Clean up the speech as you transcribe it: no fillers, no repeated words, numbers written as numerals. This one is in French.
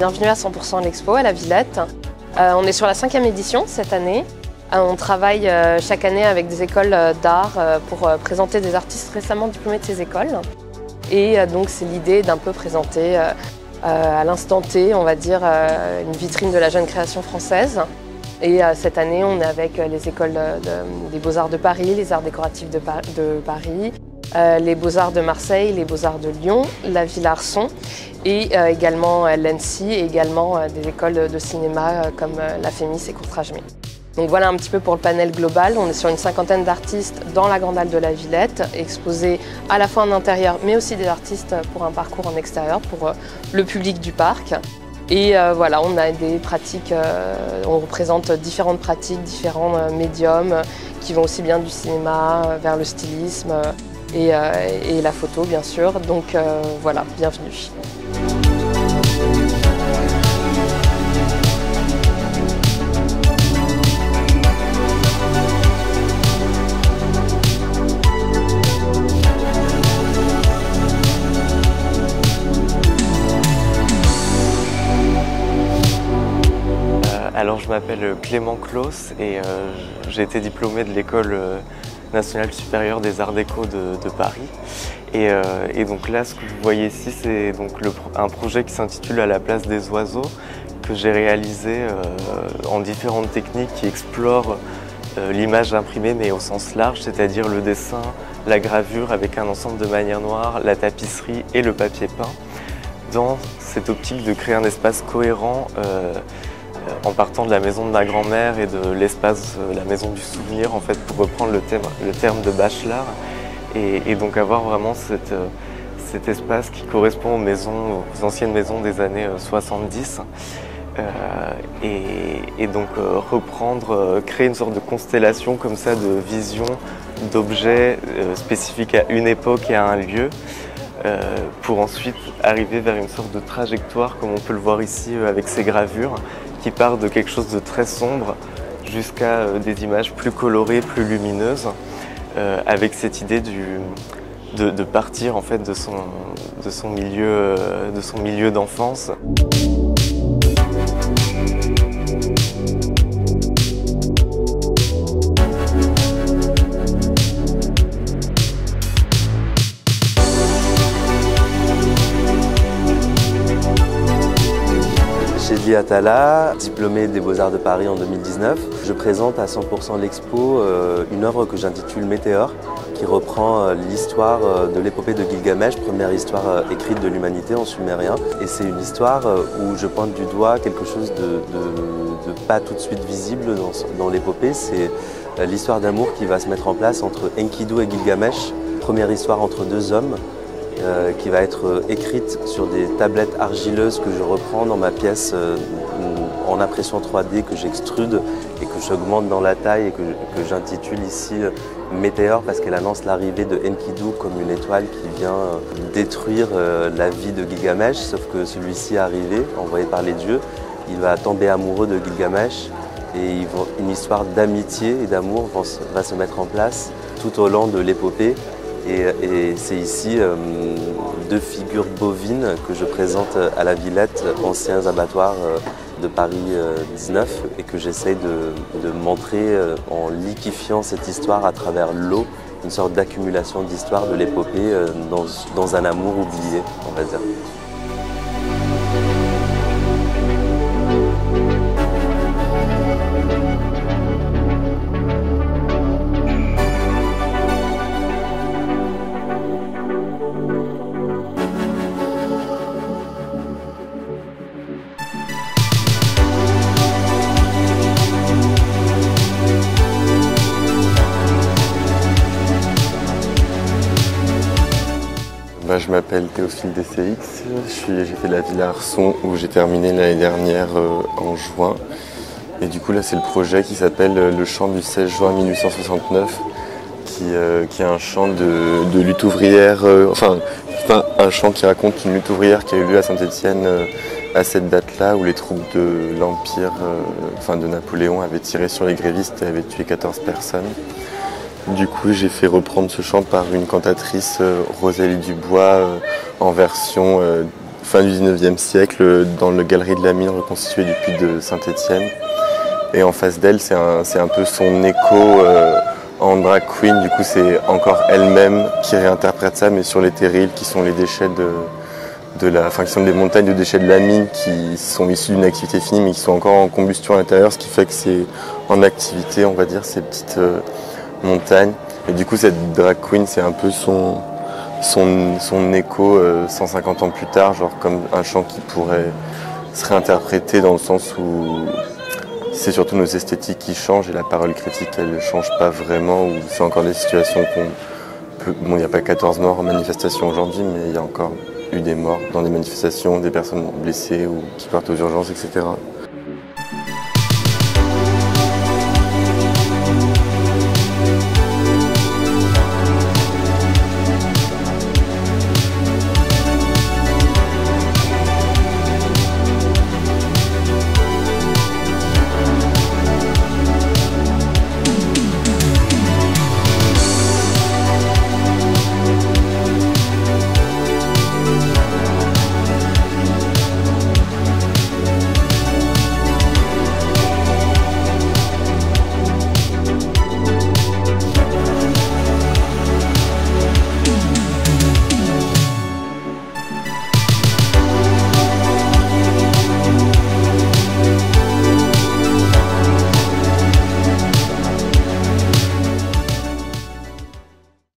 bienvenue à 100% l'Expo à la Villette. On est sur la 5e édition cette année. On travaille chaque année avec des écoles d'art pour présenter des artistes récemment diplômés de ces écoles. Et donc c'est l'idée d'un peu présenter à l'instant T, on va dire, une vitrine de la jeune création française. Et cette année, on est avec les écoles des Beaux-Arts de Paris, les Arts décoratifs de Paris, les Beaux-Arts de Marseille, les Beaux-Arts de Lyon, la Villa-Arson et également l'ENSI et également des écoles de cinéma comme la Fémis et Courtrajmé. Donc voilà un petit peu pour le panel global. On est sur une 50aine d'artistes dans la Grande Halle de la Villette, exposés à la fois en intérieur mais aussi des artistes pour un parcours en extérieur pour le public du parc. Et voilà, on a des pratiques, on représente différentes pratiques, différents médiums qui vont aussi bien du cinéma vers le stylisme et la photo bien sûr. Donc voilà, bienvenue. Alors je m'appelle Clément Claus et j'ai été diplômé de l'École nationale supérieure des arts déco de Paris. Et donc là, ce que vous voyez ici, c'est donc un projet qui s'intitule À la place des oiseaux, que j'ai réalisé en différentes techniques qui explorent l'image imprimée mais au sens large, c'est-à-dire le dessin, la gravure avec un ensemble de manière noire, la tapisserie et le papier peint, dans cette optique de créer un espace cohérent en partant de la maison de ma grand-mère et de l'espace, la maison du souvenir, en fait, pour reprendre le terme de Bachelard, et donc avoir vraiment cet espace qui correspond aux anciennes maisons des années 70, et donc créer une sorte de constellation comme ça de visions, d'objets spécifiques à une époque et à un lieu, pour ensuite arriver vers une sorte de trajectoire, comme on peut le voir ici avec ces gravures, qui part de quelque chose de très sombre jusqu'à des images plus colorées, plus lumineuses, avec cette idée de partir en fait de son milieu d'enfance. Chedli Atala, diplômé des Beaux-Arts de Paris en 2019. Je présente à 100% l'Expo une œuvre que j'intitule Météore, qui reprend l'histoire de l'épopée de Gilgamesh, première histoire écrite de l'humanité en sumérien. Et c'est une histoire où je pointe du doigt quelque chose de pas tout de suite visible dans l'épopée. C'est l'histoire d'amour qui va se mettre en place entre Enkidu et Gilgamesh, première histoire entre deux hommes, qui va être écrite sur des tablettes argileuses que je reprends dans ma pièce en impression 3D, que j'extrude et que j'augmente dans la taille et que j'intitule ici Météore, parce qu'elle annonce l'arrivée de Enkidu comme une étoile qui vient détruire la vie de Gilgamesh, sauf que celui-ci est arrivé, envoyé par les dieux. Il va tomber amoureux de Gilgamesh et une histoire d'amitié et d'amour va se mettre en place tout au long de l'épopée. Et c'est ici deux figures bovines que je présente à la Villette, anciens abattoirs de Paris 19, et que j'essaye de montrer en liquifiant cette histoire à travers l'eau, une sorte d'accumulation d'histoire de l'épopée dans un amour oublié, on va dire. Je m'appelle Théophile DCX, j'ai fait la Villa-Arson où j'ai terminé l'année dernière en juin. Et du coup là c'est le projet qui s'appelle Le chant du 16 juin 1869, qui est un chant de lutte ouvrière, un chant qui raconte une lutte ouvrière qui a eu lieu à Saint-Étienne à cette date-là, où les troupes de l'Empire, de Napoléon, avaient tiré sur les grévistes et avaient tué 14 personnes. Du coup, j'ai fait reprendre ce chant par une cantatrice, Rosalie Dubois, en version fin du 19e siècle dans le galerie de la Mine reconstituée du puits de Saint-Étienne. Et en face d'elle, c'est un peu son écho en drag queen. Du coup, c'est encore elle-même qui réinterprète ça, mais sur les terrils qui sont les déchets qui sont des montagnes de déchets de la mine qui sont issus d'une activité finie, mais qui sont encore en combustion à l'intérieur, ce qui fait que c'est en activité, on va dire, ces petites montagnes. Et du coup, cette drag queen, c'est un peu son écho 150 ans plus tard, genre comme un chant qui pourrait se réinterpréter dans le sens où c'est surtout nos esthétiques qui changent et la parole critique, elle ne change pas vraiment, ou c'est encore des situations Bon, il n'y a pas 14 morts en manifestation aujourd'hui, mais il y a encore eu des morts dans des manifestations, des personnes blessées ou qui partent aux urgences, etc.